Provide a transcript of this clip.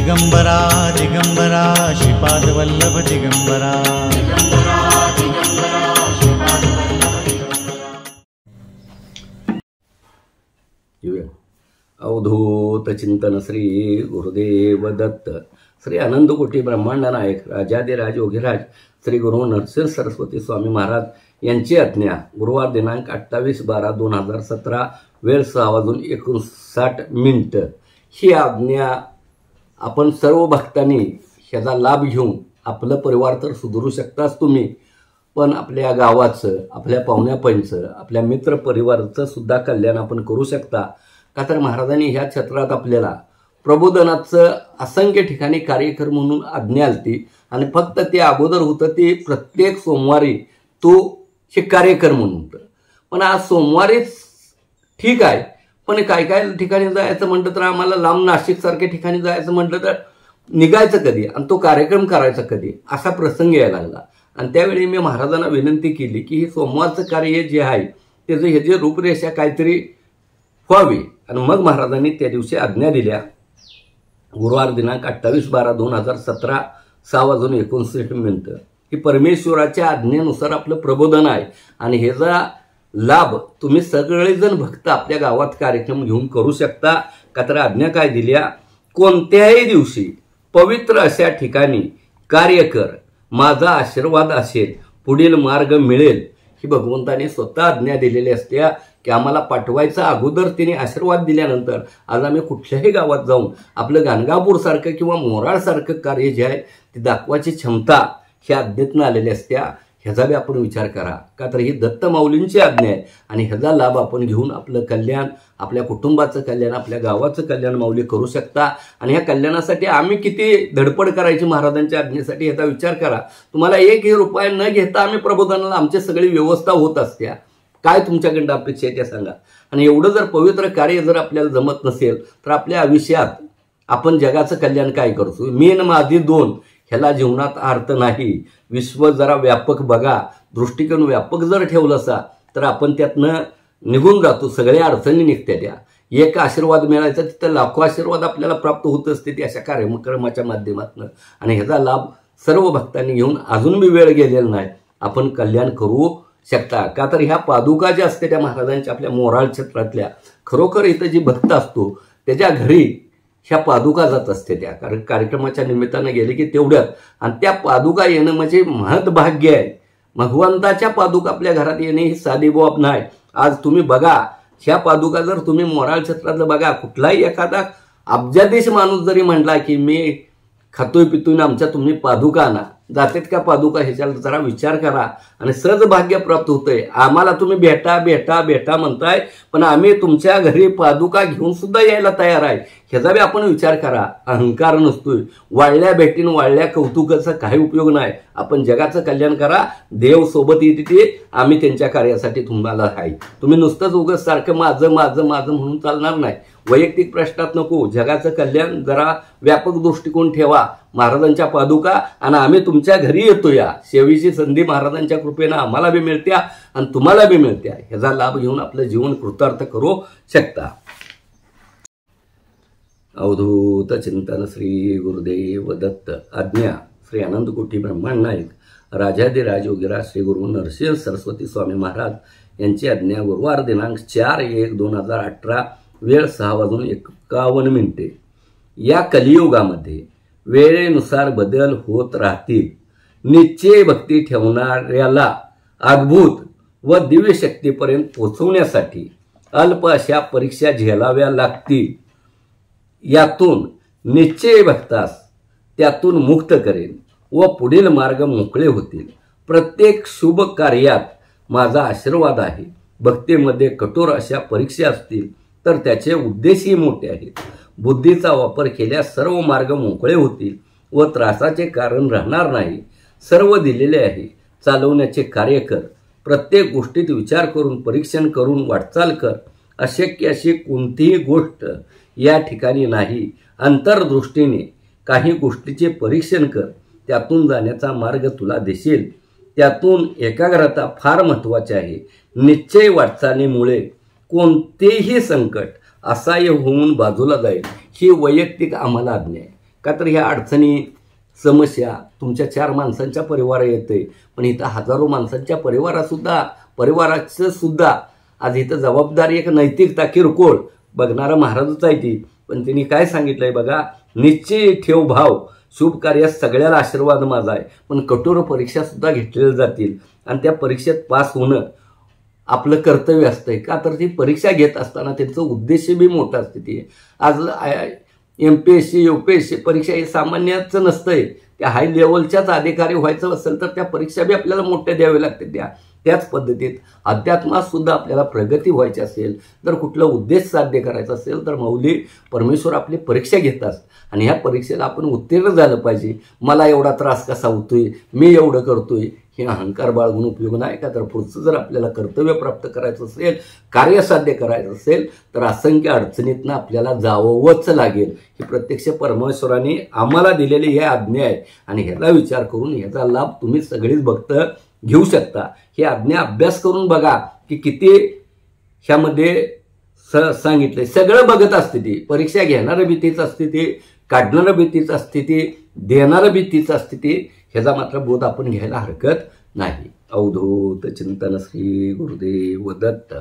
दिगंबरा दिगंबरा श्रीपादवल्लभ दिगंबरा अवधूत चिंतन श्री गुरुदेव दत्त श्री अनंतकोटी ब्रह्मांड नायक राजाधिराज योगीराज श्री गुरु नरसिंह सरस्वती स्वामी महाराज यांची आज्ञा गुरुवार दिनांक 28/12/2017 वेळ 6:59 ही आज्ञा आपण सर्व भक्तांनी ह्याचा लाभ घेऊन आपलं परिवार तर सुधारू शकताच तुम्ही, पण आपल्या गावाचं, आपल्या पाहुण्यापैंचं, आपल्या मित्र परिवाराचं सुद्धा कल्याण आपण करू शकता. का तर महाराजांनी ह्या क्षेत्रात आपल्याला प्रबोधनाचं असंख्य ठिकाणी कार्यक्रम म्हणून आज्ञा आलती आणि फक्त ते अगोदर होतं ते प्रत्येक सोमवारी तो हे कार्यक्रम म्हणून होतं. पण आज सोमवारीच ठीक आहे, पण काय काय ठिकाणी जायचं म्हटलं तर आम्हाला लांब नाशिकसारख्या ठिकाणी जायचं म्हटलं तर निघायचं कधी आणि तो कार्यक्रम करायचा कधी असा प्रसंग यायला लागला. आणि त्यावेळी मी महाराजांना विनंती केली की हे सोमवारचं कार्य जे आहे त्याचं हे जे रूपरेषा काहीतरी व्हावी. आणि मग महाराजांनी त्या दिवशी आज्ञा दिल्या. गुरुवार दिनांक 28/12/2017 6:59 ही परमेश्वराच्या आज्ञेनुसार आपलं प्रबोधन आहे आणि ह्याचा लाभ तुम्ही सगळेजण भक्त आपल्या गावात कार्यक्रम घेऊन करू शकता. का तर आज्ञा काय दिल्या, कोणत्याही दिवशी पवित्र अशा ठिकाणी कार्य कर, माझा आशीर्वाद असेल, पुढील मार्ग मिळेल. ही भगवंताने स्वतः आज्ञा दिलेली असते की आम्हाला पाठवायचा अगोदर तिने आशीर्वाद दिल्यानंतर आज आम्ही कुठल्याही गावात जाऊन आपलं गाणगापूरसारखं किंवा मोराळसारखं कार्य जे आहे ते दाखवायची क्षमता ह्या आज्ञेतनं आलेल्या असत्या. ह्याचा बी आपण विचार करा. का तर ही दत्त माऊलींची आज्ञा आहे आणि ह्याचा लाभ आपण घेऊन आपलं कल्याण, आपल्या कुटुंबाचं कल्याण, आपल्या गावाचं कल्याण माऊली करू शकता. आणि ह्या कल्याणासाठी आम्ही किती धडपड करायची महाराजांच्या आज्ञेसाठी ह्याचा विचार करा. तुम्हाला 1 रुपया न घेता आम्ही प्रबोधनाला आमची सगळी व्यवस्था होत असत्या. काय तुमच्याकडं अपेक्षा आहे त्या सांगा. आणि एवढं जर पवित्र कार्य जर आपल्याला जमत नसेल तर आपल्या आयुष्यात आपण जगाचं कल्याण काय करतो. मी आणि माझी दोन ह्याला जीवनात अर्थ नाही. विश्व जरा व्यापक बघा, दृष्टिकोन व्यापक जर ठेवलं असा तर आपण त्यातनं निघून जातो. सगळ्या अडचणी निघत्या त्या. एक आशीर्वाद मिळायचा तिथं लाखो आशीर्वाद आपल्याला प्राप्त होत असते ते अशा कार्यक्रमाच्या माध्यमातून. आणि ह्याचा लाभ सर्व भक्तांनी घेऊन अजून बी वेळ गेलेला नाही आपण कल्याण करू शकता. का तर ह्या पादुका ज्या असते त्या महाराजांच्या आपल्या मोराळ क्षेत्रातल्या, खरोखर इथं जी भक्त असतो त्याच्या घरी ह्या पादुका जात असते त्या. कारण कार्यक्रमाच्या निमित्तानं गेले की तेवढ्यात. आणि त्या पादुका येणं म्हणजे महत् भाग्य आहे. भगवंताच्या पादुका आपल्या घरात येणे ही साधी बाब नाही. आज तुम्ही बघा ह्या पादुका जर तुम्ही मोराळ क्षेत्रातलं बघा, कुठलाही एखादा अब्जाधीश माणूस जरी म्हटला की मी खातोय पितोय आमच्या तुम्ही पादुका आणा, जातात का पादुका ह्याच्यावर जरा विचार करा. आणि सहज भाग्य प्राप्त होतंय. आम्हाला तुम्ही भेटा भेटा भेटा म्हणताय, पण आम्ही तुमच्या घरी पादुका घेऊन सुद्धा यायला तयार आहे. ह्याचा बी आपण विचार करा. अहंकार नसतोय. वाळल्या भेटीन वाळल्या कौतुकाचा काही उपयोग नाही. आपण जगाचं कल्याण करा. देव सोबत येते ते आम्ही त्यांच्या कार्यासाठी तुम्हाला आहे. तुम्ही नुसतंच उगाच सारखं माझं माझं माझं म्हणून चालणार नाही. वैयक्तिक प्रश्नात नको, जगाचं कल्याण जरा व्यापक दृष्टिकोन ठेवा. महाराजांच्या पादुका आणि आम्ही तुमच्या घरी येतो. या सेवेची संधी महाराजांच्या कृपेनं आम्हाला बी मिळत्या आणि तुम्हाला बी मिळत्या. ह्याचा लाभ घेऊन आपलं जीवन कृतार्थ करू शकता. अवधूत चिंतन श्री गुरुदेव दत्त. आज्ञा श्री अनंतकोटी ब्रह्मांड नायक राजाधिराज योगीराज श्री गुरु नरसिंह सरस्वती स्वामी महाराज यांची आज्ञा. गुरुवार दिनांक 4/1/2018 वेळ 6:51. या कलियुगामध्ये वेळेनुसार बदल होत राहतील. निश्चय भक्ती ठेवणाऱ्याला अद्भुत व दिव्य शक्तीपर्यंत पोहोचवण्यासाठी अल्प अशा परीक्षा झेलाव्या लागतील. यातून निश्चय भक्तास त्यातून मुक्त करेल व पुढील मार्ग मोकळे होतील. प्रत्येक शुभ कार्यात माझा आशीर्वाद आहे. भक्तीमध्ये कठोर अशा परीक्षा असतील तर त्याचे उद्देशही मोठे आहेत. बुद्धीचा वापर केल्यास सर्व मार्ग मोकळे होतील व त्रासाचे कारण राहणार नाही. सर्व दिलेले आहे. चालवण्याचे कार्य कर. प्रत्येक गोष्टीत विचार करून परीक्षण करून वाटचाल कर. अशक्य अशी कोणतीही गोष्ट या ठिकाणी नाही. अंतर्दृष्टीने काही गोष्टीचे परीक्षण कर. त्यातून जाण्याचा मार्ग तुला दिसेल. त्यातून एकाग्रता फार महत्त्वाची आहे. निश्चय वाटचालीमुळे कोणतेही संकट असह्य होऊन बाजूला जाईल. ही वैयक्तिक आम्हाला आज्ञा आहे. का तर ह्या अडचणी समस्या तुमच्या 4 माणसांच्या परिवार येते, पण इथं हजारो माणसांच्या परिवाराचं सुद्धा आज इथं जबाबदारी, एक नैतिकता किरकोळ बघणारा महाराजच आहे ती. पण त्यांनी काय सांगितलंय बघा, निश्चित ठेव भाव, शुभ कार्यात सगळ्याला आशीर्वाद माझा आहे, पण कठोर परीक्षा सुद्धा घेतलेल्या जातील आणि त्या परीक्षेत पास होणं आपलं कर्तव्य असतंय. का तर ती परीक्षा घेत असताना त्यांचं उद्देश बी मोठं असते. ती आज MPSC UPSC परीक्षा हे सामान्यच नसतंय. त्या हाय लेवलच्याच अधिकारी व्हायचं असेल तर त्या परीक्षा बी आपल्याला मोठ्या द्याव्या लागते. त्याच पद्धतीत अध्यात्मात सुद्धा आपल्याला प्रगती व्हायची असेल, जर कुठला उद्देश साध्य करायचा असेल तर माऊली परमेश्वर आपली परीक्षा घेतात आणि ह्या परीक्षेला आपण उत्तीर्ण झालं पाहिजे. मला एवढा त्रास कसा होतोय, मी एवढं करतोय, हे अहंकार बाळगून उपयोग नाही. का तर पुढचं जर आपल्याला कर्तव्य प्राप्त करायचं असेल, कार्य साध्य करायचं असेल तर असंख्य अडचणीतनं आपल्याला जावंच लागेल. ही प्रत्यक्ष परमेश्वराने आम्हाला दिलेली ही आज्ञा आहे आणि ह्याचा विचार करून ह्याचा लाभ तुम्ही सगळीच भक्त घेऊ शकता. ही आज्ञा अभ्यास करून बघा की किती ह्यामध्ये सांगितलंय. सगळं बघत असते ती. परीक्षा घेणारं बी तीच असते ती, काढणारं बी तीच असते ती, देणारं बी तीच असते ती. ह्याचा मात्र बोध आपण घ्यायला हरकत नाही. अवधूत चिंतन श्री गुरुदेव दत्त.